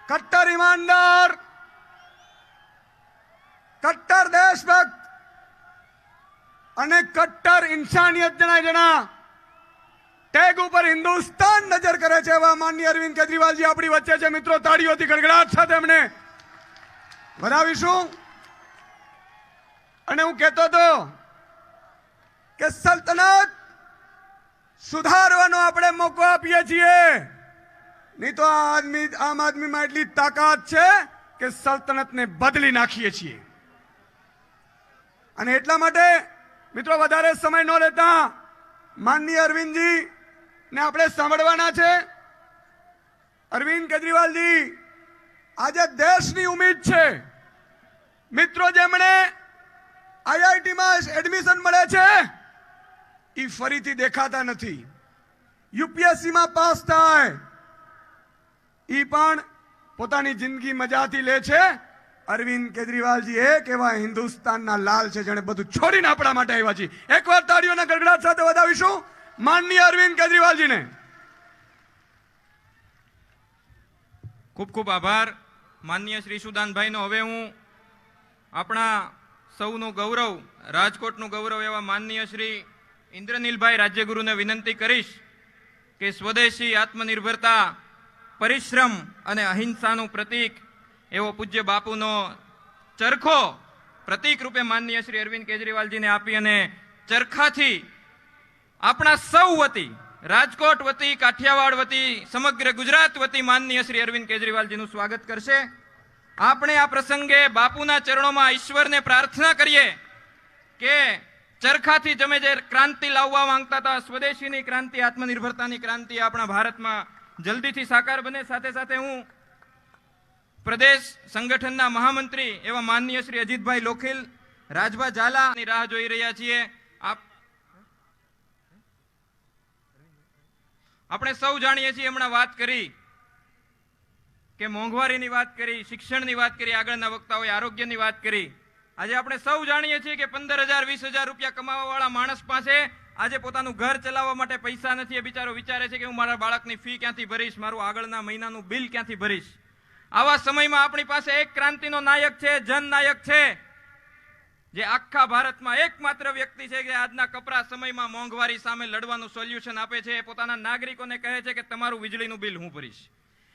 कट्टर ईमानदार, कट्टर देशभक्त અને કટ્ટર ઇન્સાનિયત જણા ટેગ ઉપર હિન્દુસ્તાન નજર કરે છે એવા માનનીય અરવિંદ કેજરીવાલજી આપણી વચ્ચે છે। મિત્રો, તાળીઓથી ગડગડાટ સાથે એમને વધાવીશું। અને હું કહેતો હતો કે સલ્તનત સુધારવાનો આપણે મોકો આપીએ છીએ, નહીં તો આમ આદમીમાં એટલી તાકાત છે કે સલ્તનતને બદલી નાખીએ છીએ। અને એટલા માટે મિત્રો વધારે સમય ન લેતા માનનીય અરવિંદજી ને આપણે સાંભળવાના છે। અરવિંદ કેજરીવાલજી આજે દેશની ઉમ્મીદ છે। મિત્રો, જેમણે આઈઆઈટીમાં એડમિશન મળે છે એ ફરીથી દેખાતા નથી। યુપીએસસીમાં પાસ થાય એ પણ પોતાની જિંદગી મજાથી લે છે। અરવિંદ કેજરીવાલજી એક એવા હિન્દુસ્તાનના લાલ છે જેણે બધું છોડીને આપણા માટે આવ્યા છે। એકવાર તાળીઓના ગડગડાટ સાથે વધાવીશું માનનીય અરવિંદ કેજરીવાલજીને। ખૂબ ખૂબ આભાર માનનીય શ્રી સુદાનભાઈનો। હવે હું આપણા સૌનું ગૌરવ, રાજકોટનું ગૌરવ એવા માનનીય શ્રી ઇન્દ્રનીલભાઈ રાજ્યગુરુને વિનંતી કરીશ કે સ્વદેશી આત્મનિર્ભરતા, પરિશ્રમ અને અહિંસાનું પ્રતીક એવો પૂજ્ય બાપુનો ચરખો પ્રતીક રૂપે માનનીય શ્રી અરવિંદ કેજરીવાલજીને આપી અને ચરખાથી આપણા સૌ વતી, રાજકોટ વતી, કાઠિયાવાડ વતી, સમગ્ર ગુજરાત વતી માનનીય શ્રી અરવિંદ કેજરીવાલજીનું સ્વાગત કરશે। આપણે આ પ્રસંગે બાપુના ચરણોમાં ઈશ્વરને પ્રાર્થના કરીએ કે ચરખાથી તમે જે ક્રાંતિ લાવવા માંગતા હતા, સ્વદેશીની ક્રાંતિ, આત્મનિર્ભરતાની ક્રાંતિ આપણા ભારતમાં જલ્દીથી સાકાર બને। સાથે સાથે હું પ્રદેશ સંગઠનના મહામંત્રી એવા માનનીય શ્રી અજીતભાઈ લોખીલ, રાજભા ઝાલાની રાહ જોઈ રહ્યા છીએ। આપણે સૌ જાણીએ છીએ, હમણાં વાત કરી કે મોંઘવારીની વાત કરી, શિક્ષણની વાત કરી, આગળના વક્તાઓએ આરોગ્યની વાત કરી। આજે આપણે સૌ જાણીએ છીએ કે 15,000 20,000 રૂપિયા કમાવા વાળા માણસ પાસે આજે પોતાનું ઘર ચલાવવા માટે પૈસા નથી। એ બિચારો વિચારે છે કે હું મારા બાળકની ફી ક્યાંથી ભરીશ, મારું આગળના મહિનાનું બિલ ક્યાંથી ભરીશ। આવા સમયમાં આપણી પાસે એક ક્રાંતિનો નાયક છે, જનનાયક છે, જે આખા ભારતમાં એકમાત્ર વ્યક્તિ છે કે આજના કપરા સમયમાં મોંઘવારી સામે લડવાનું સોલ્યુશન આપે છે। એ પોતાના નાગરિકોને કહે છે કે તમારું વીજળીનું બિલ હું ભરીશ।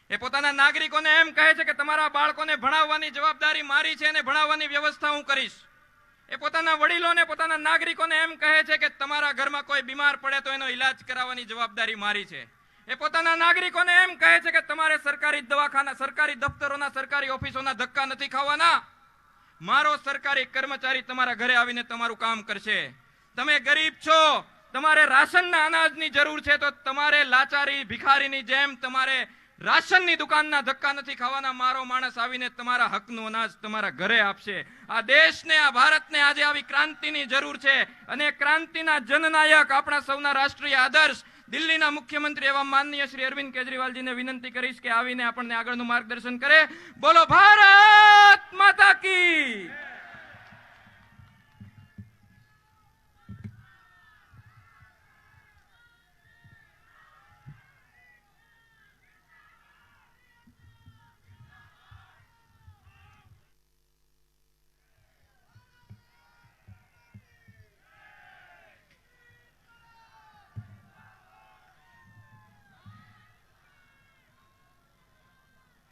એ પોતાના નાગરિકોને એમ કહે છે કે તમારા બાળકોને ભણાવવાની જવાબદારી મારી છે અને ભણાવવાની વ્યવસ્થા હું કરીશ। એ પોતાના વડીલોને, પોતાના નાગરિકોને એમ કહે છે કે તમારા ઘરમાં કોઈ બીમાર પડે તો એનો ઈલાજ કરાવવાની જવાબદારી મારી છે। એ પોતાના નાગરિકોને એમ કહે છે કે તમારે સરકારી દવાખાના, સરકારી દફતરોના, સરકારી ઓફિસોના ધક્કા નથી ખાવાના। મારો સરકારી કર્મચારી તમારા ઘરે આવીને તમારું કામ કરશે। તમે ગરીબ છો, તમારે રાશનના અનાજની જરૂર છે તો તમારે લાચારી, ભિખારીની જેમ તમારે રાશનની દુકાનના ધક્કા નથી ખાવાના। મારો માણસ આવીને તમારા હકનું અનાજ તમારા ઘરે આપશે। આ દેશને, આ ભારતને આજે આવી ક્રાંતિની જરૂર છે અને ક્રાંતિના જનનાયક, આપણા સૌના રાષ્ટ્રીય આદર્શ દિલ્હીના મુખ્યમંત્રી એવા માનનીય શ્રી અરવિંદ કેજરીવાલજીને વિનંતી કરીશ કે આવીને આપણને આગળનું માર્ગદર્શન કરે। બોલો ભારત માતા કી।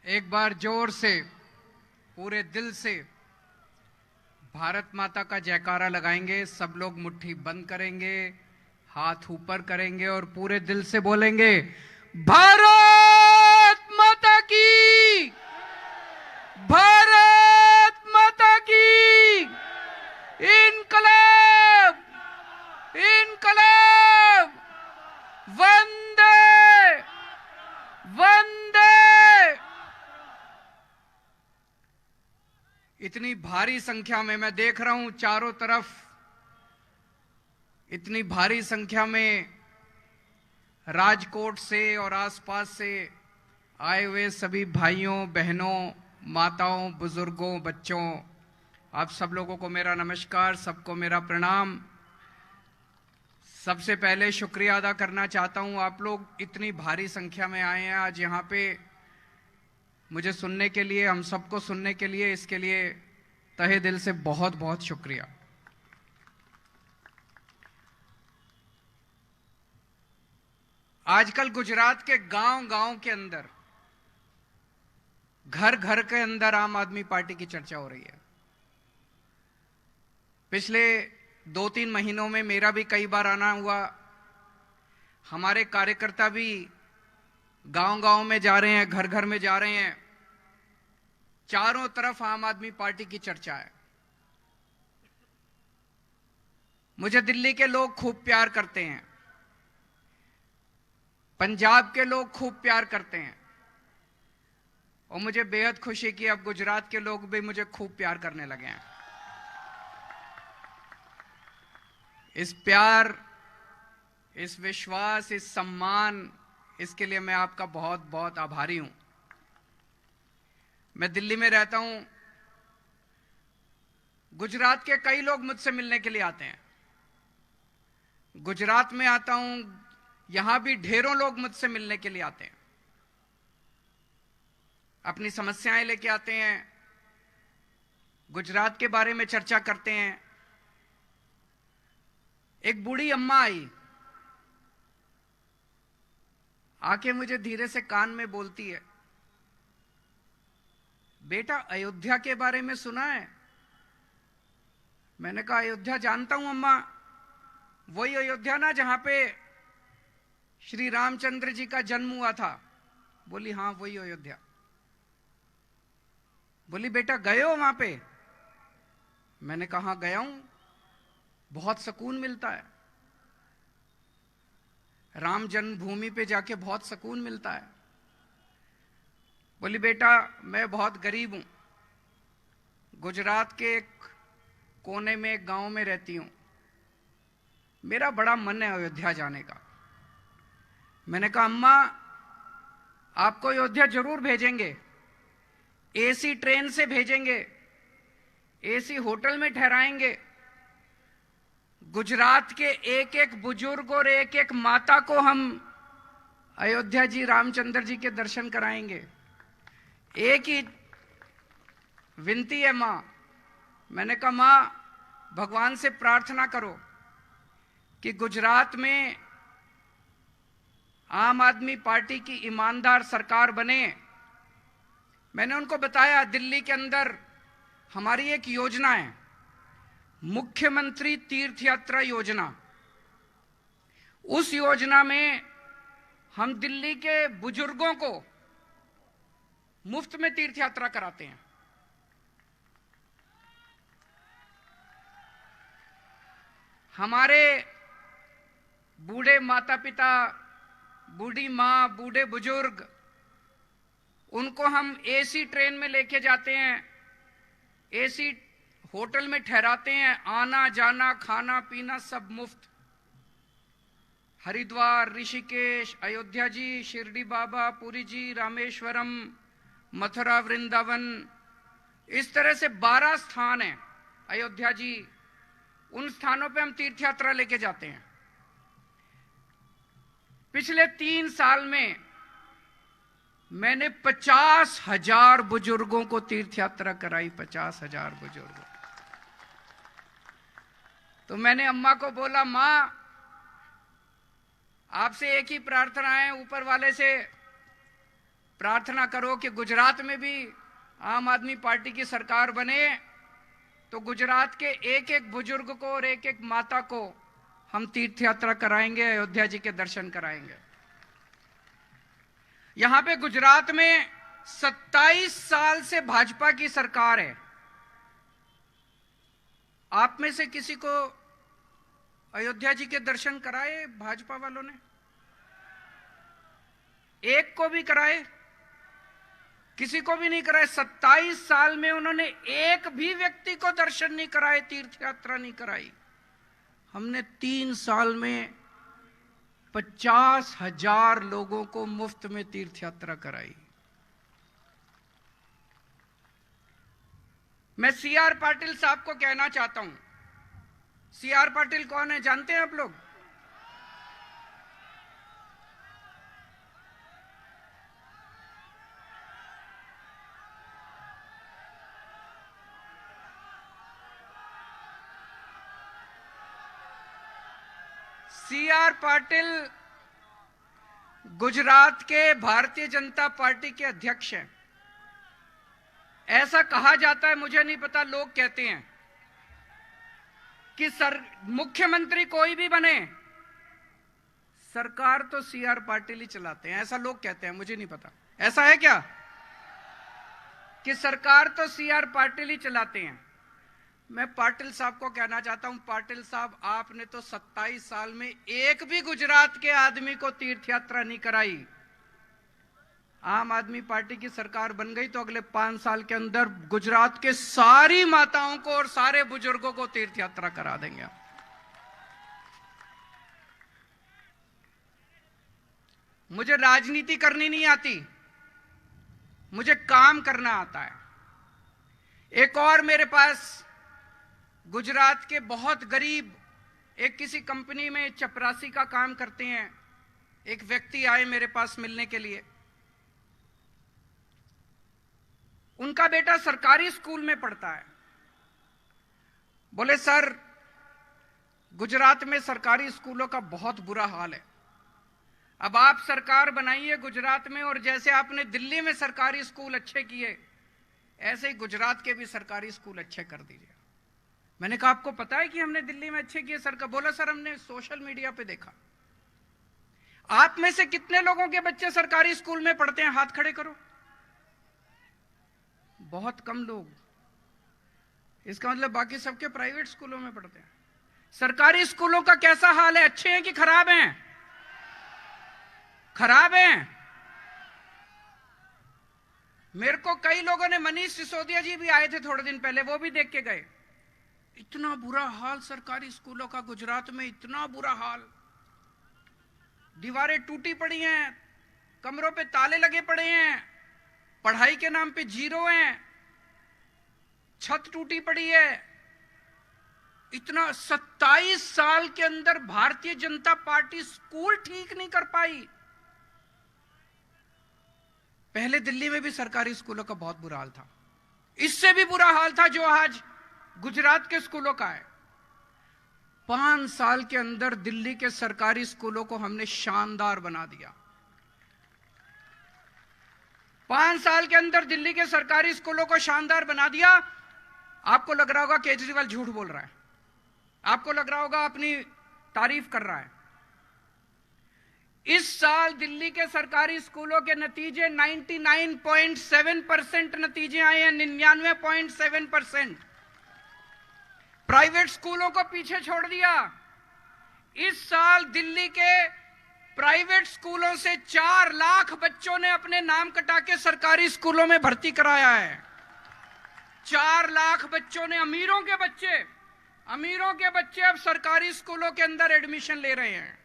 एक बार जोर से, पूरे दिल से भारत माता का जयकारा लगाएंगे। सब लोग मुट्ठी बंद करेंगे, हाथ ऊपर करेंगे और पूरे दिल से बोलेंगे, भारत माता की, भारत माता की, इनकलाब, इनकलाब, वंदे वंदे। इतनी भारी संख्या में मैं देख रहा हूं चारों तरफ, इतनी भारी संख्या में राजकोट से और आसपास से आए हुए सभी भाइयों, बहनों, माताओं, बुजुर्गों, बच्चों, आप सब लोगों को मेरा नमस्कार, सबको मेरा प्रणाम। सबसे पहले शुक्रिया अदा करना चाहता हूं, आप लोग इतनी भारी संख्या में आए हैं आज यहाँ पे। मुझे सुनने के लिए, हम सबको सुनने के लिए, इसके लिए तहे दिल से बहुत बहुत शुक्रिया। आजकल गुजरात के गांव-गांव के अंदर, घर-घर के अंदर आम आदमी पार्टी की चर्चा हो रही है। पिछले 2-3 महीनों में मेरा भी कई बार आना हुआ। हमारे कार्यकर्ता भी गांव-गांव में जा रहे हैं, घर-घर में जा रहे हैं। चारों तरफ आम आदमी पार्टी की चर्चा है। मुझे दिल्ली के लोग खूब प्यार करते हैं, पंजाब के लोग खूब प्यार करते हैं, और मुझे बेहद खुशी कि अब गुजरात के लोग भी मुझे खूब प्यार करने लगे हैं। इस प्यार, इस विश्वास, इस सम्मान, इसके लिए मैं आपका बहुत बहुत आभारी हूं। मैं दिल्ली में रहता हूं। गुजरात के कई लोग मुझसे मिलने के लिए आते हैं। गुजरात में आता हूं, यहां भी ढेरों लोग मुझसे मिलने के लिए आते हैं, अपनी समस्याएं लेके आते हैं, गुजरात के बारे में चर्चा करते हैं। एक बूढ़ी अम्मा आई, आके मुझे धीरे से कान में बोलती है, बेटा अयोध्या के बारे में सुना है? मैंने कहा अयोध्या जानता हूं अम्मा, वही अयोध्या ना जहां पे श्री रामचंद्र जी का जन्म हुआ था? बोली हां वही अयोध्या। बोली बेटा गए हो वहां पे? मैंने कहा गया हूं, बहुत सुकून मिलता है। राम जन्मभूमि पे जाके बहुत सुकून मिलता है। बोली बेटा मैं बहुत गरीब हूं, गुजरात के एक कोने में एक गांव में रहती हूं, मेरा बड़ा मन है अयोध्या जाने का। मैंने कहा अम्मा आपको अयोध्या जरूर भेजेंगे, एसी ट्रेन से भेजेंगे, एसी होटल में ठहराएंगे, गुजरात के एक एक बुजुर्ग और एक एक माता को हम अयोध्या जी रामचंद्र जी के दर्शन कराएंगे। एक ही विनती है मां। मैंने कहा मां भगवान से प्रार्थना करो कि गुजरात में आम आदमी पार्टी की ईमानदार सरकार बने। मैंने उनको बताया दिल्ली के अंदर हमारी एक योजना है, मुख्यमंत्री तीर्थ यात्रा योजना। उस योजना में हम दिल्ली के बुजुर्गों को मुफ्त में तीर्थ यात्रा कराते हैं। हमारे बूढ़े माता पिता, बूढ़ी मां, बूढ़े बुजुर्ग, उनको हम एसी ट्रेन में लेके जाते हैं, एसी होटल में ठहराते हैं, आना जाना खाना पीना सब मुफ्त। हरिद्वार, ऋषिकेश, अयोध्या जी, शिरडी बाबा, पुरी जी, रामेश्वरम, मथुरा, वृंदावन, इस तरह से 12 स्थान हैं अयोध्या जी। उन स्थानों पे हम तीर्थ यात्रा लेके जाते हैं। पिछले 3 साल में मैंने 50,000 बुजुर्गों को तीर्थ यात्रा कराई, 50,000 बुजुर्गों। तो मैंने अम्मा को बोला मां आपसे एक ही प्रार्थना है, ऊपर वाले से प्रार्थना करो कि गुजरात में भी आम आदमी पार्टी की सरकार बने, तो गुजरात के एक एक बुजुर्ग को और एक एक माता को हम तीर्थ यात्रा कराएंगे, अयोध्या जी के दर्शन कराएंगे। यहां पे गुजरात में 27 साल से भाजपा की सरकार है। आप में से किसी को अयोध्या जी के दर्शन कराए भाजपा वालों ने? एक को भी कराए? किसी को भी नहीं कराए। 27 साल में उन्होंने एक भी व्यक्ति को दर्शन नहीं कराए, तीर्थ यात्रा नहीं कराई। हमने 3 साल में 50,000 लोगों को मुफ्त में तीर्थ यात्रा कराई। मैं सीआर पाटिल साहब को कहना चाहता हूं। सीआर पाटिल कौन है जानते हैं आप लोग? सीआर पाटिल गुजरात के भारतीय जनता पार्टी के अध्यक्ष हैं। ऐसा कहा जाता है, मुझे नहीं पता, लोग कहते हैं कि मुख्यमंत्री कोई भी बने, सरकार तो सीआर पाटिल ही चलाते हैं। ऐसा लोग कहते हैं, मुझे नहीं पता ऐसा है क्या, कि सरकार तो सीआर पाटिल ही चलाते हैं। मैं पाटिल साहब को कहना चाहता हूं, पाटिल साहब, आपने तो 27 साल में एक भी गुजरात के आदमी को तीर्थ यात्रा नहीं कराई। आम आदमी पार्टी की सरकार बन गई तो अगले 5 साल के अंदर गुजरात के सारी माताओं को और सारे बुजुर्गों को तीर्थ यात्रा करा देंगे। मुझे राजनीति करनी नहीं आती, मुझे काम करना आता है। एक और मेरे पास गुजरात के बहुत गरीब, एक किसी कंपनी में चपरासी का काम करते हैं, एक व्यक्ति आए मेरे पास मिलने के लिए। उनका बेटा सरकारी स्कूल में पढ़ता है। बोले सर, गुजरात में सरकारी स्कूलों का बहुत बुरा हाल है। अब आप सरकार बनाइए गुजरात में, और जैसे आपने दिल्ली में सरकारी स्कूल अच्छे किए, ऐसे ही गुजरात के भी सरकारी स्कूल अच्छे कर दीजिए। मैंने कहा आपको पता है कि हमने दिल्ली में अच्छे किए सरकार? बोला सर हमने सोशल मीडिया पे देखा। आप में से कितने लोगों के बच्चे सरकारी स्कूल में पढ़ते हैं? हाथ खड़े करो। बहुत कम लोग। इसका मतलब बाकी सबके प्राइवेट स्कूलों में पढ़ते हैं। सरकारी स्कूलों का कैसा हाल है? अच्छे हैं कि खराब हैं? खराब हैं। मेरे को कई लोगों ने, मनीष सिसोदिया जी भी आए थे थोड़े दिन पहले, वो भी देख के गए। इतना बुरा हाल सरकारी स्कूलों का गुजरात में, इतना बुरा हाल। दीवारें टूटी पड़ी हैं, कमरों पे ताले लगे पड़े हैं, पढ़ाई के नाम पे जीरो हैं, छत टूटी पड़ी है। इतना 27 साल के अंदर भारतीय जनता पार्टी स्कूल ठीक नहीं कर पाई। पहले दिल्ली में भी सरकारी स्कूलों का बहुत बुरा हाल था, इससे भी बुरा हाल था जो आज गुजरात के स्कूलों का है। 5 साल के अंदर दिल्ली के सरकारी स्कूलों को हमने शानदार बना दिया। 5 साल के अंदर दिल्ली के सरकारी स्कूलों को शानदार बना दिया। आपको लग रहा होगा केजरीवाल झूठ बोल रहा है, आपको लग रहा होगा अपनी तारीफ कर रहा है। इस साल दिल्ली के सरकारी स्कूलों के नतीजे 99.7% नतीजे आए हैं, 99.7%। प्राइवेट स्कूलों को पीछे छोड़ दिया। इस साल दिल्ली के प्राइवेट स्कूलों से 4 लाख बच्चों ने अपने नाम कटा के सरकारी स्कूलों में भर्ती कराया है। 4 लाख बच्चों ने, अमीरों के बच्चे अब सरकारी स्कूलों के अंदर एडमिशन ले रहे हैं।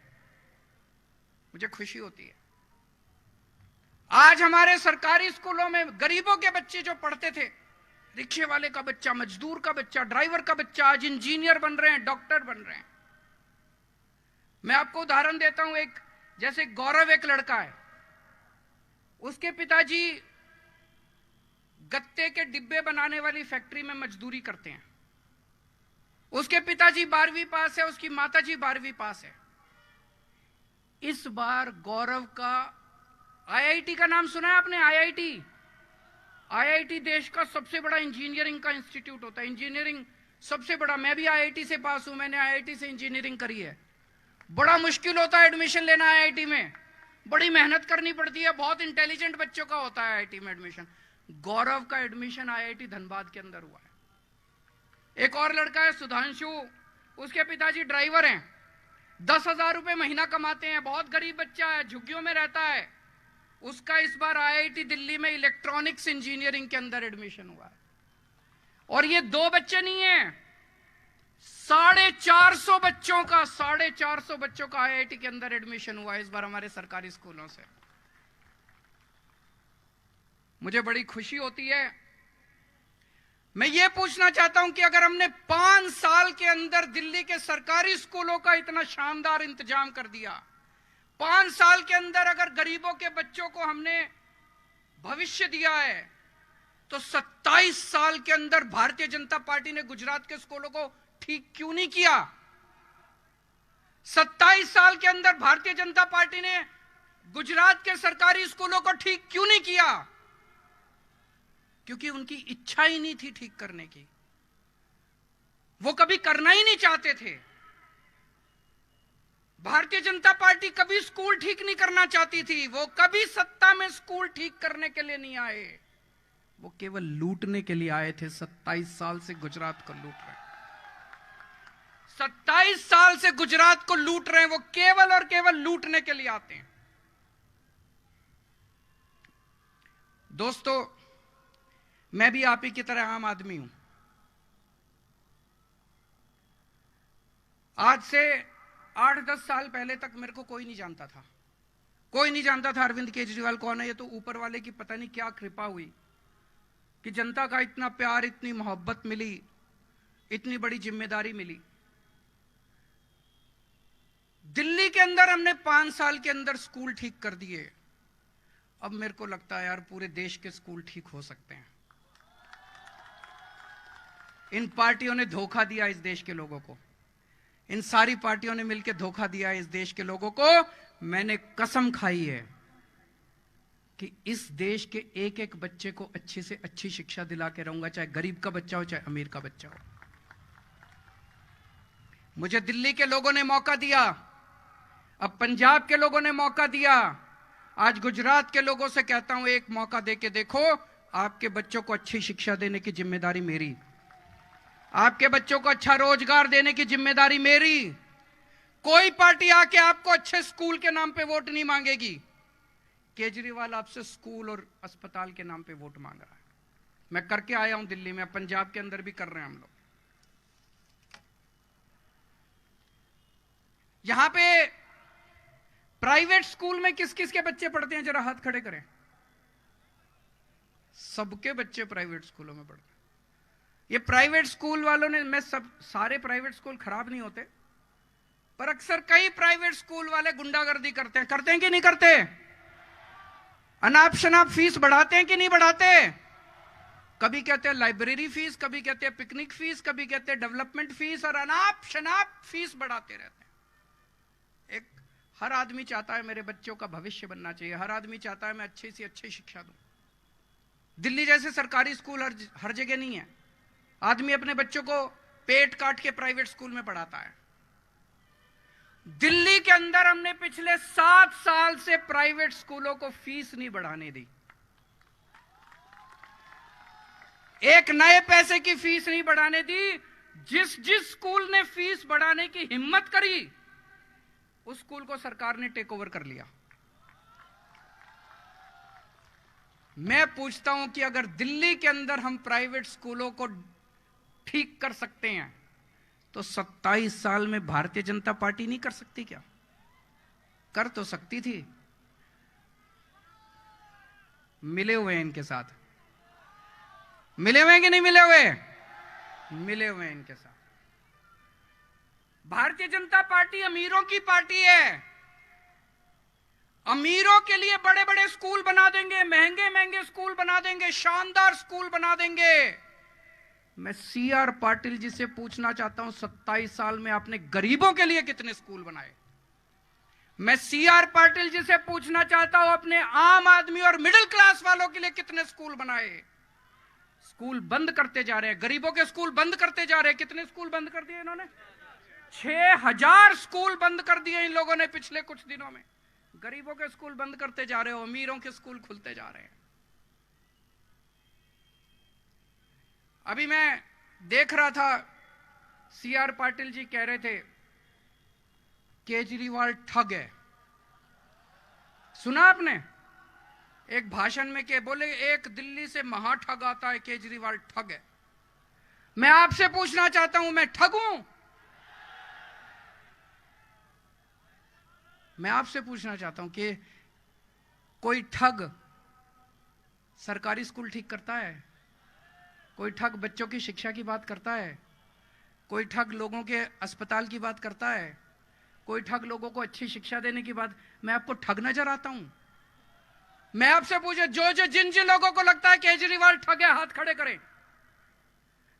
मुझे खुशी होती है। आज हमारे सरकारी स्कूलों में गरीबों के बच्चे जो पढ़ते थे, रिक्शे वाले का बच्चा, मजदूर का बच्चा, ड्राइवर का बच्चा, आज इंजीनियर बन रहे हैं, डॉक्टर बन रहे हैं। मैं आपको उदाहरण देता हूं, एक जैसे गौरव एक लड़का है, उसके पिताजी गत्ते के डिब्बे बनाने वाली फैक्ट्री में मजदूरी करते हैं। उसके पिताजी 12वीं पास है, उसकी माताजी 12वीं पास है। इस बार गौरव का आईआईटी का नाम सुना है आपने? आईआईटी देश का सबसे बड़ा इंजीनियरिंग का इंस्टीट्यूट होता है। इंजीनियरिंग सबसे बड़ा। मैं भी आईआईटी से पास हूं, मैंने आईआईटी से इंजीनियरिंग करी है। बड़ा मुश्किल होता है एडमिशन लेना आईआईटी में, बड़ी मेहनत करनी पड़ती है, बहुत इंटेलिजेंट बच्चों का होता है आईआईटी में एडमिशन। गौरव का एडमिशन आईआईटी धनबाद के अंदर हुआ है। एक और लड़का है सुधांशु, उसके पिताजी ड्राइवर हैं, 10,000 रुपए महीना कमाते हैं, बहुत गरीब बच्चा है, झुग्गियों में रहता है। उसका इस बार आईआईटी दिल्ली में इलेक्ट्रॉनिक्स इंजीनियरिंग के अंदर एडमिशन हुआ है। और ये 2 बच्चे नहीं है, 450 बच्चों का आईआईटी के अंदर एडमिशन हुआ है इस बार हमारे सरकारी स्कूलों से। मुझे बड़ी खुशी होती है। मैं ये पूछना चाहता हूं कि अगर हमने 5 साल के अंदर दिल्ली के सरकारी स्कूलों का इतना शानदार इंतजाम कर दिया, 5 साल के अंदर अगर गरीबों के बच्चों को हमने भविष्य दिया है, तो 27 साल के अंदर भारतीय जनता पार्टी ने गुजरात के स्कूलों को ठीक क्यों नहीं किया? 27 साल के अंदर भारतीय जनता पार्टी ने गुजरात के सरकारी स्कूलों को ठीक क्यों नहीं किया? क्योंकि उनकी इच्छा ही नहीं थी ठीक करने की, वो कभी करना ही नहीं चाहते थे। भारतीय जनता पार्टी कभी स्कूल ठीक नहीं करना चाहती थी, वो कभी सत्ता में स्कूल ठीक करने के लिए नहीं आए, वो केवल लूटने के लिए आए थे। 27 साल से गुजरात को लूट रहे हैं, 27 साल से गुजरात को लूट रहे हैं, वो केवल और केवल लूटने के लिए आते हैं। दोस्तों, मैं भी आप ही की तरह आम आदमी हूं। आज से 8-10 साल पहले तक मेरे को कोई नहीं जानता था, कोई नहीं जानता था अरविंद केजरीवाल कौन है। ये तो ऊपर वाले की पता नहीं क्या कृपा हुई कि जनता का इतना प्यार, इतनी मोहब्बत मिली, इतनी बड़ी जिम्मेदारी मिली। दिल्ली के अंदर हमने 5 साल के अंदर स्कूल ठीक कर दिए। अब मेरे को लगता है यार पूरे देश के स्कूल ठीक हो सकते हैं। इन पार्टियों ने धोखा दिया इस देश के लोगों को, इन सारी पार्टियों ने मिलकर धोखा दिया इस देश के लोगों को। मैंने कसम खाई है कि इस देश के एक एक बच्चे को अच्छी से अच्छी शिक्षा दिला के रहूंगा, चाहे गरीब का बच्चा हो चाहे अमीर का बच्चा हो। मुझे दिल्ली के लोगों ने मौका दिया, अब पंजाब के लोगों ने मौका दिया, आज गुजरात के लोगों से कहता हूं एक मौका देके देखो। आपके बच्चों को अच्छी शिक्षा देने की जिम्मेदारी मेरी, आपके बच्चों को अच्छा रोजगार देने की जिम्मेदारी मेरी। कोई पार्टी आके आपको अच्छे स्कूल के नाम पे वोट नहीं मांगेगी। केजरीवाल आपसे स्कूल और अस्पताल के नाम पे वोट मांग रहा है। मैं करके आया हूं दिल्ली में, पंजाब के अंदर भी कर रहे हैं हम लोग। यहां पे प्राइवेट स्कूल में किस किस के बच्चे पढ़ते हैं, जरा हाथ खड़े करें। सबके बच्चे प्राइवेट स्कूलों में पढ़ते हैं। ये प्राइवेट स्कूल वालों ने, मैं सारे प्राइवेट स्कूल खराब नहीं होते, पर अक्सर कई प्राइवेट स्कूल वाले गुंडागर्दी करते हैं कि नहीं करते? अनाप शनाप फीस बढ़ाते हैं कि नहीं बढ़ाते? कभी कहते हैं लाइब्रेरी फीस, कभी कहते हैं पिकनिक फीस, कभी कहते हैं डेवलपमेंट फीस, और अनाप शनाप फीस बढ़ाते रहते हैं। एक हर आदमी चाहता है मेरे बच्चों का भविष्य बनना चाहिए, हर आदमी चाहता है मैं अच्छी से अच्छी शिक्षा दूं। दिल्ली जैसे सरकारी स्कूल हर जगह नहीं है। आदमी अपने बच्चों को पेट काट के प्राइवेट स्कूल में पढ़ाता है। दिल्ली के अंदर हमने पिछले 7 साल से प्राइवेट स्कूलों को फीस नहीं बढ़ाने दी, एक नए पैसे की फीस नहीं बढ़ाने दी। जिस स्कूल ने फीस बढ़ाने की हिम्मत करी, उस स्कूल को सरकार ने टेक ओवर कर लिया। मैं पूछता हूं कि अगर दिल्ली के अंदर हम प्राइवेट स्कूलों को ठीक कर सकते हैं, तो 27 साल में भारतीय जनता पार्टी नहीं कर सकती क्या? कर तो सकती थी। मिले हुए हैं इनके साथ, मिले हुए हैं कि नहीं मिले हुए? मिले हुए हैं इनके साथ। भारतीय जनता पार्टी अमीरों की पार्टी है। अमीरों के लिए बड़े बड़े स्कूल बना देंगे, महंगे महंगे स्कूल बना देंगे, शानदार स्कूल बना देंगे। मैं CR पाटिल जी से पूछना चाहता हूं, 27 साल में आपने गरीबों के लिए कितने स्कूल बनाए? मैं CR पाटिल जी से पूछना चाहता हूं, अपने आम आदमी और मिडिल क्लास वालों के लिए कितने स्कूल बनाए? स्कूल बंद करते जा रहे हैं, गरीबों के स्कूल बंद करते जा रहे हैं। कितने स्कूल बंद कर दिए इन्होंने? 6000 स्कूल बंद कर दिए इन लोगों ने पिछले कुछ दिनों में। गरीबों के स्कूल बंद करते जा रहे हो, अमीरों के स्कूल खुलते जा रहे हैं। अभी मैं देख रहा था, CR पाटिल जी कह रहे थे केजरीवाल ठग है। सुना आपने? एक भाषण में के बोले एक दिल्ली से महा ठग आता है, केजरीवाल ठग है। मैं आपसे पूछना चाहता हूं, मैं ठग हूं? मैं आपसे पूछना चाहता हूं कि कोई ठग सरकारी स्कूल ठीक करता है? कोई ठग बच्चों की शिक्षा की बात करता है? कोई ठग लोगों के अस्पताल की बात करता है? कोई ठग लोगों को अच्छी शिक्षा देने की बात? मैं आपको ठग नजर आता हूं? मैं आपसे पूछे, जिन जिन लोगों को लगता है केजरीवाल ठग है, हाथ खड़े करें।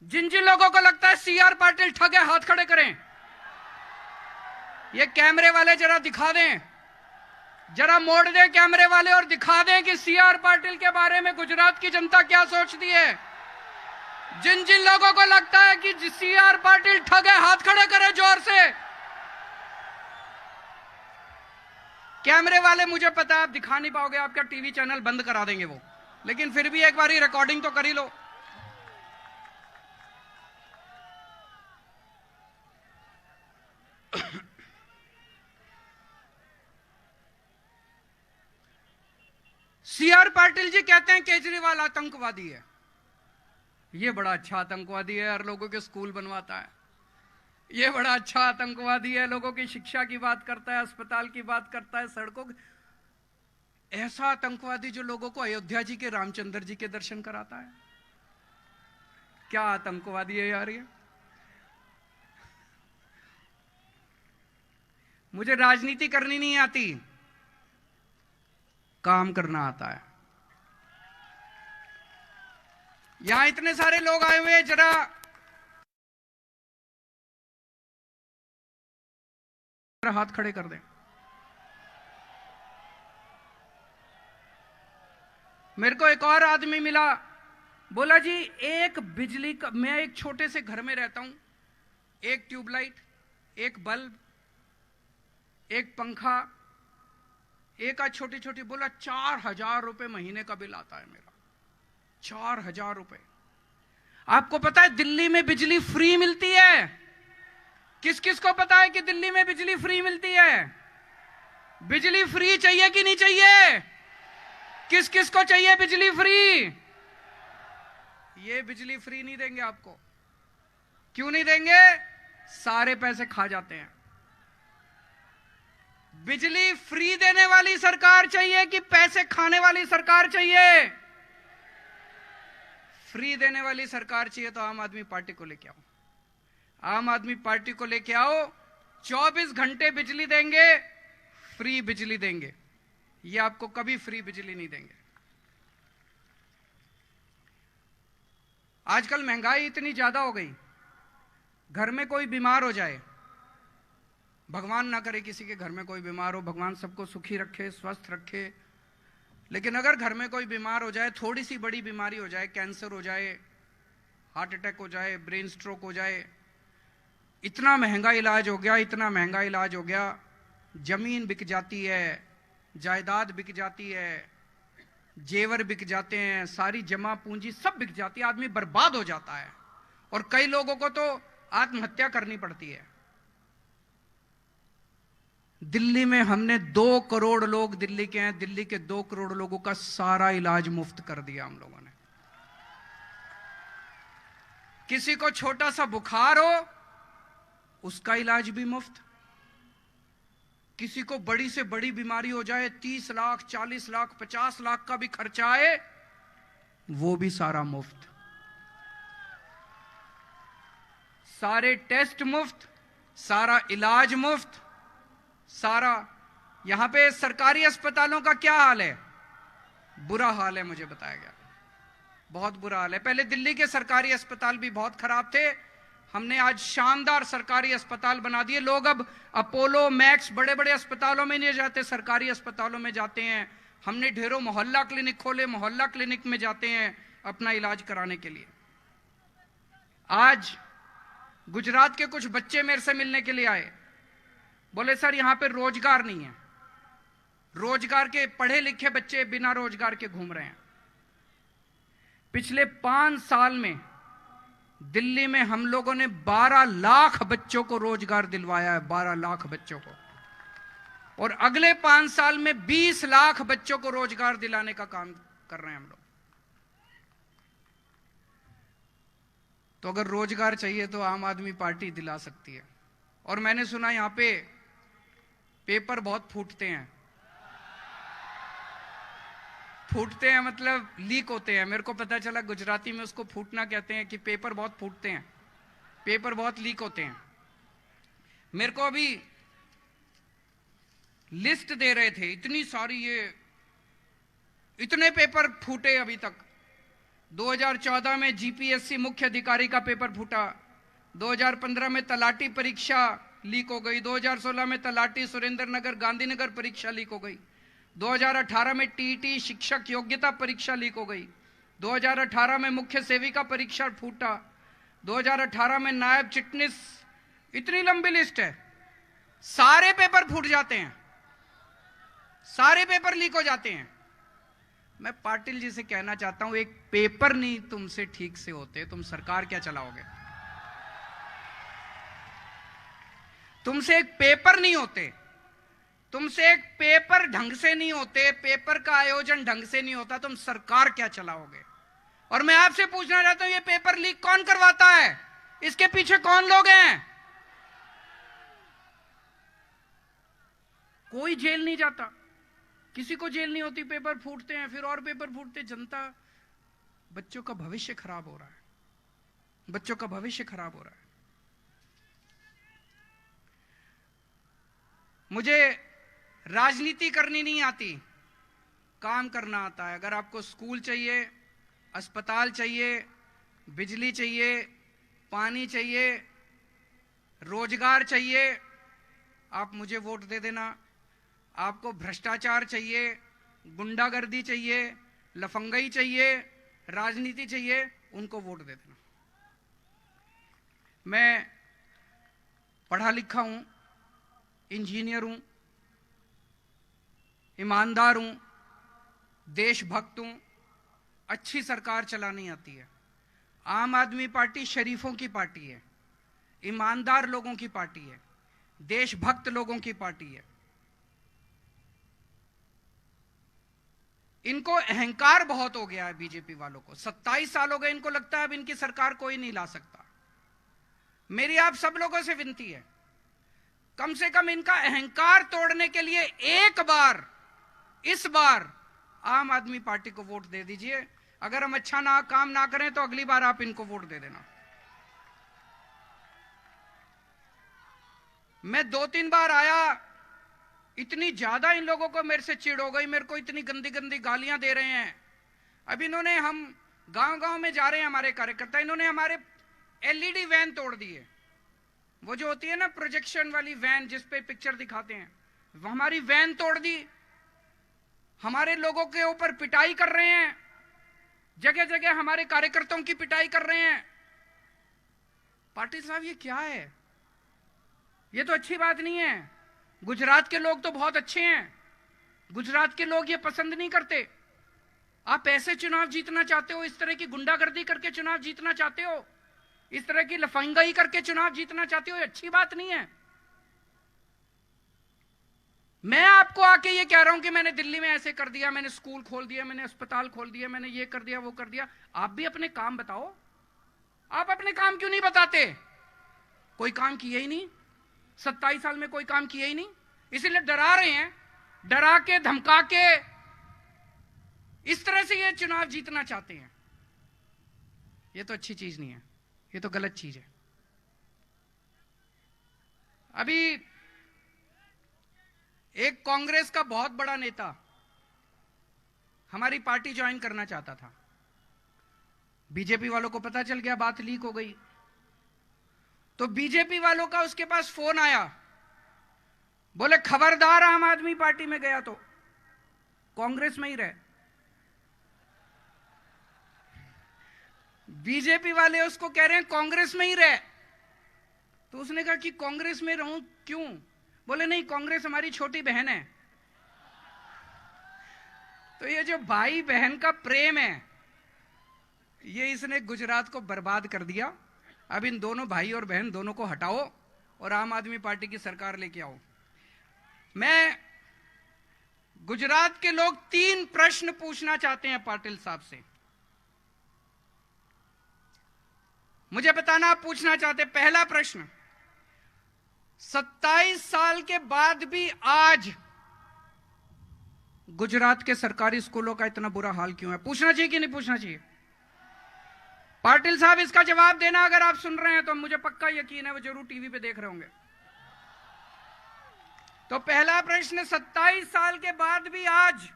जिन जिन लोगों को लगता है CR पाटिल ठग है, हाथ खड़े करें। ये कैमरे वाले जरा दिखा दें, जरा मोड़ दें कैमरे वाले और दिखा दें कि सीआर पाटिल के बारे में गुजरात की जनता क्या सोचती है। जिन जिन लोगों को लगता है कि सीआर पाटिल ठग है, हाथ खड़े करें जोर से। कैमरे वाले, मुझे पता है आप दिखा नहीं पाओगे, आपका टीवी चैनल बंद करा देंगे वो, लेकिन फिर भी एक बारी रिकॉर्डिंग तो कर ही लो। सीआर पाटिल जी कहते हैं केजरीवाल आतंकवादी है। ये बड़ा अच्छा आतंकवादी है, हर लोगों के स्कूल बनवाता है। ये बड़ा अच्छा आतंकवादी है, लोगों की शिक्षा की बात करता है, अस्पताल की बात करता है, सड़कों की। ऐसा आतंकवादी जो लोगों को अयोध्या जी के रामचंद्र जी के दर्शन कराता है। क्या आतंकवादी है यार ये। मुझे राजनीति करनी नहीं आती, काम करना आता है। यहां इतने सारे लोग आए हुए हैं, जरा हाथ खड़े कर दें। मेरे को एक और आदमी मिला, बोला जी एक बिजली का, मैं एक छोटे से घर में रहता हूं, एक ट्यूबलाइट, एक बल्ब, एक पंखा, एक आज छोटी छोटी, बोला 4,000 रुपए महीने का बिल आता है मेरा। 4,000 रुपए। आपको पता है दिल्ली में बिजली फ्री मिलती है? किस किस को पता है कि दिल्ली में बिजली फ्री मिलती है? बिजली फ्री चाहिए कि नहीं चाहिए? किस किस को चाहिए बिजली फ्री? ये बिजली फ्री नहीं देंगे आपको। क्यों नहीं देंगे? सारे पैसे खा जाते हैं। बिजली फ्री देने वाली सरकार चाहिए कि पैसे खाने वाली सरकार चाहिए? फ्री देने वाली सरकार चाहिए तो आम आदमी पार्टी को लेके आओ। आम आदमी पार्टी को लेके आओ, 24 घंटे बिजली देंगे, फ्री बिजली देंगे। ये आपको कभी फ्री बिजली नहीं देंगे। आजकल महंगाई इतनी ज्यादा हो गई, घर में कोई बीमार हो जाए, भगवान ना करे किसी के घर में कोई बीमार हो, भगवान सबको सुखी रखे, स्वस्थ रखे, लेकिन अगर घर में कोई बीमार हो जाए, थोड़ी सी बड़ी बीमारी हो जाए, कैंसर हो जाए, हार्ट अटैक हो जाए, ब्रेन स्ट्रोक हो जाए, इतना महंगा इलाज हो गया, इतना महंगा इलाज हो गया, जमीन बिक जाती है, जायदाद बिक जाती है, जेवर बिक जाते हैं, सारी जमा पूंजी सब बिक जाती है, आदमी बर्बाद हो जाता है। और कई लोगों को तो आत्महत्या करनी पड़ती है। दिल्ली में हमने 2 करोड़ लोग दिल्ली के हैं, दिल्ली के 2 करोड़ लोगों का सारा इलाज मुफ्त कर दिया हम लोगों ने। किसी को छोटा सा बुखार हो, उसका इलाज भी मुफ्त। किसी को बड़ी से बड़ी बीमारी हो जाए, 30 लाख, 40 लाख, 50 लाख का भी खर्चा आए, वो भी सारा मुफ्त। सारे टेस्ट मुफ्त, सारा इलाज मुफ्त, सारा। यहां पे सरकारी अस्पतालों का क्या हाल है? बुरा हाल है, मुझे बताया गया, बहुत बुरा हाल है। पहले दिल्ली के सरकारी अस्पताल भी बहुत खराब थे, हमने आज शानदार सरकारी अस्पताल बना दिए। लोग अब अपोलो, मैक्स, बड़े बड़े अस्पतालों में नहीं जाते, सरकारी अस्पतालों में जाते हैं। हमने ढेरों मोहल्ला क्लिनिक खोले, मोहल्ला क्लिनिक में जाते हैं अपना इलाज कराने के लिए। आज गुजरात के कुछ बच्चे मेरे से मिलने के लिए आए, बोले सर यहां पे रोजगार नहीं है, रोजगार के, पढ़े लिखे बच्चे बिना रोजगार के घूम रहे हैं। पिछले 5 साल में दिल्ली में हम लोगों ने 12 लाख बच्चों को रोजगार दिलवाया है, 12 लाख बच्चों को, और अगले 5 साल में 20 लाख बच्चों को रोजगार दिलाने का काम कर रहे हैं हम लोग। तो अगर रोजगार चाहिए तो आम आदमी पार्टी दिला सकती है। और मैंने सुना यहां पे पेपर बहुत फूटते हैं, फूटते हैं मतलब लीक होते हैं। मेरे को पता चला गुजराती में उसको फूटना कहते हैं, कि पेपर बहुत फूटते हैं, पेपर बहुत लीक होते हैं। मेरे को अभी लिस्ट दे रहे थे, इतनी सारी, ये इतने पेपर फूटे अभी तक। 2014 में जीपीएससी मुख्य अधिकारी का पेपर फूटा, 2015 में तलाटी परीक्षा लीक हो गई, 2016 में तलाटी सुरेंद्र नगर गांधीनगर परीक्षा लीक हो गई, 2018 में टीईटी शिक्षक योग्यता परीक्षा लीक हो गई, 2018 में मुख्य सेविका परीक्षा फूटा, 2018 में नायब चिटनीस, इतनी लंबी लिस्ट है। सारे पेपर फूट जाते हैं, सारे पेपर लीक हो जाते हैं। मैं पाटिल जी से कहना चाहता हूं, एक पेपर नहीं तुमसे ठीक से होते, तुम सरकार क्या चलाओगे? तुमसे एक पेपर नहीं होते, तुमसे एक पेपर ढंग से नहीं होते, पेपर का आयोजन ढंग से नहीं होता, तुम सरकार क्या चलाओगे? और मैं आपसे पूछना चाहता हूं, ये पेपर लीक कौन करवाता है? इसके पीछे कौन लोग हैं? कोई जेल नहीं जाता, किसी को जेल नहीं होती, पेपर फूटते हैं, फिर और पेपर फूटते। जनता, बच्चों का भविष्य खराब हो रहा है, बच्चों का भविष्य खराब हो रहा है। मुझे राजनीति करनी नहीं आती, काम करना आता है। अगर आपको स्कूल चाहिए, अस्पताल चाहिए, बिजली चाहिए, पानी चाहिए, रोजगार चाहिए, आप मुझे वोट दे देना। आपको भ्रष्टाचार चाहिए, गुंडागर्दी चाहिए, लफंगई चाहिए, राजनीति चाहिए, उनको वोट दे देना। मैं पढ़ा लिखा हूं, इंजीनियर हूं, ईमानदार हूं, देशभक्त हूं, अच्छी सरकार चलानी आती है। आम आदमी पार्टी शरीफों की पार्टी है, ईमानदार लोगों की पार्टी है, देशभक्त लोगों की पार्टी है। इनको अहंकार बहुत हो गया है बीजेपी वालों को। 27 साल हो गए, इनको लगता है अब इनकी सरकार कोई नहीं ला सकता। मेरी आप सब लोगों से विनती है, कम से कम इनका अहंकार तोड़ने के लिए एक बार, इस बार आम आदमी पार्टी को वोट दे दीजिए। अगर हम अच्छा काम ना करें तो अगली बार आप इनको वोट दे देना। मैं 2-3 बार आया, इतनी ज्यादा इन लोगों को मेरे से चिढ़ हो गई, मेरे को इतनी गंदी गंदी गालियां दे रहे हैं। अब इन्होंने, हम गांव गांव में जा रहे हैं हमारे कार्यकर्ता, इन्होंने हमारे एलईडी वैन तोड़ दी है। वो जो होती है ना प्रोजेक्शन वाली वैन जिस पे पिक्चर दिखाते हैं, वो हमारी वैन तोड़ दी। हमारे लोगों के ऊपर पिटाई कर रहे हैं, जगह जगह हमारे कार्यकर्ताओं की पिटाई कर रहे हैं। पाटिल साहब, ये क्या है? ये तो अच्छी बात नहीं है। गुजरात के लोग तो बहुत अच्छे हैं, गुजरात के लोग ये पसंद नहीं करते। आप ऐसे चुनाव जीतना चाहते हो, इस तरह की गुंडागर्दी करके चुनाव जीतना चाहते हो, इस तरह की लफंगाई करके चुनाव जीतना चाहते हो, ये अच्छी बात नहीं है। मैं आपको आके ये कह रहा हूं कि मैंने दिल्ली में ऐसे कर दिया, मैंने स्कूल खोल दिया, मैंने अस्पताल खोल दिया, मैंने ये कर दिया, वो कर दिया। आप भी अपने काम बताओ। आप अपने काम क्यों नहीं बताते? कोई काम किया ही नहीं, 27 साल में कोई काम किया ही नहीं, इसीलिए डरा रहे हैं। डरा के, धमका के, इस तरह से ये चुनाव जीतना चाहते हैं। ये तो अच्छी चीज नहीं है, ये तो गलत चीज है। अभी एक कांग्रेस का बहुत बड़ा नेता हमारी पार्टी ज्वाइन करना चाहता था, बीजेपी वालों को पता चल गया, बात लीक हो गई। तो बीजेपी वालों का उसके पास फोन आया, बोले खबरदार आम आदमी पार्टी में गया तो कांग्रेस में ही रहे। बीजेपी वाले उसको कह रहे हैं कांग्रेस में ही रहे। तो उसने कहा कि कांग्रेस में रहूं क्यों? बोले नहीं, कांग्रेस हमारी छोटी बहन है। तो ये जो भाई बहन का प्रेम है, ये इसने गुजरात को बर्बाद कर दिया। अब इन दोनों भाई और बहन दोनों को हटाओ और आम आदमी पार्टी की सरकार लेके आओ। मैं गुजरात के लोग 3 प्रश्न पूछना चाहते हैं पाटिल साहब से। मुझे बताना आप पूछना चाहते। पहला प्रश्न, 27 साल के बाद भी आज गुजरात के सरकारी स्कूलों का इतना बुरा हाल क्यों है? पूछना चाहिए कि नहीं पूछना चाहिए? पाटिल साहब इसका जवाब देना। अगर आप सुन रहे हैं तो मुझे पक्का यकीन है वो जरूर टीवी पे देख रहे होंगे। तो पहला प्रश्न, 27 साल के बाद भी आज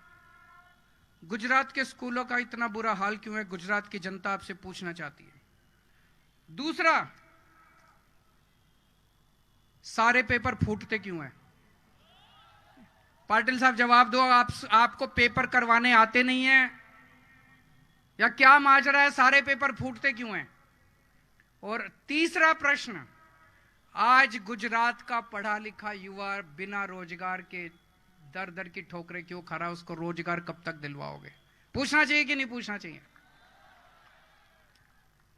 गुजरात के स्कूलों का इतना बुरा हाल क्यों है? गुजरात की जनता आपसे पूछना चाहती है। दूसरा, सारे पेपर फूटते क्यों हैं? पाटिल साहब जवाब दो। आपको पेपर करवाने आते नहीं हैं या क्या माजरा है? सारे पेपर फूटते क्यों हैं? और तीसरा प्रश्न, आज गुजरात का पढ़ा लिखा युवा बिना रोजगार के दर दर की ठोकरें क्यों खा रहा है? उसको रोजगार कब तक दिलवाओगे? पूछना चाहिए कि नहीं पूछना चाहिए?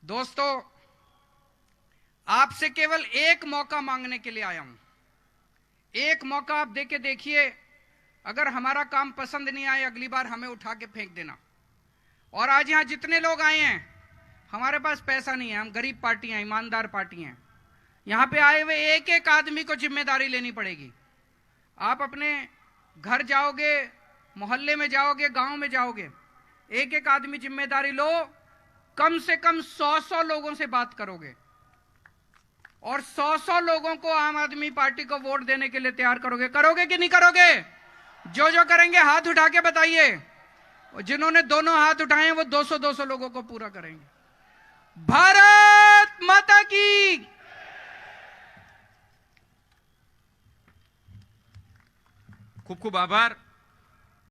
दोस्तों, आपसे केवल एक मौका मांगने के लिए आया हूं। एक मौका आप देके देखिए। अगर हमारा काम पसंद नहीं आए, अगली बार हमें उठा के फेंक देना। और आज यहां जितने लोग आए हैं, हमारे पास पैसा नहीं है, हम गरीब पार्टी हैं, ईमानदार पार्टी हैं। यहां पे आए हुए एक एक आदमी को जिम्मेदारी लेनी पड़ेगी। आप अपने घर जाओगे, मोहल्ले में जाओगे, गांव में जाओगे, एक एक आदमी जिम्मेदारी लो। कम से कम 100 लोगों से बात करोगे और 100 लोगों को आम आदमी पार्टी को वोट देने के लिए तैयार करोगे। करोगे कि नहीं करोगे? जो जो करेंगे हाथ उठा के बताइए। जिन्होंने दोनों हाथ उठाए हैं वो 200 लोगों को पूरा करेंगे। भारत माता की। खूब खूब आभार।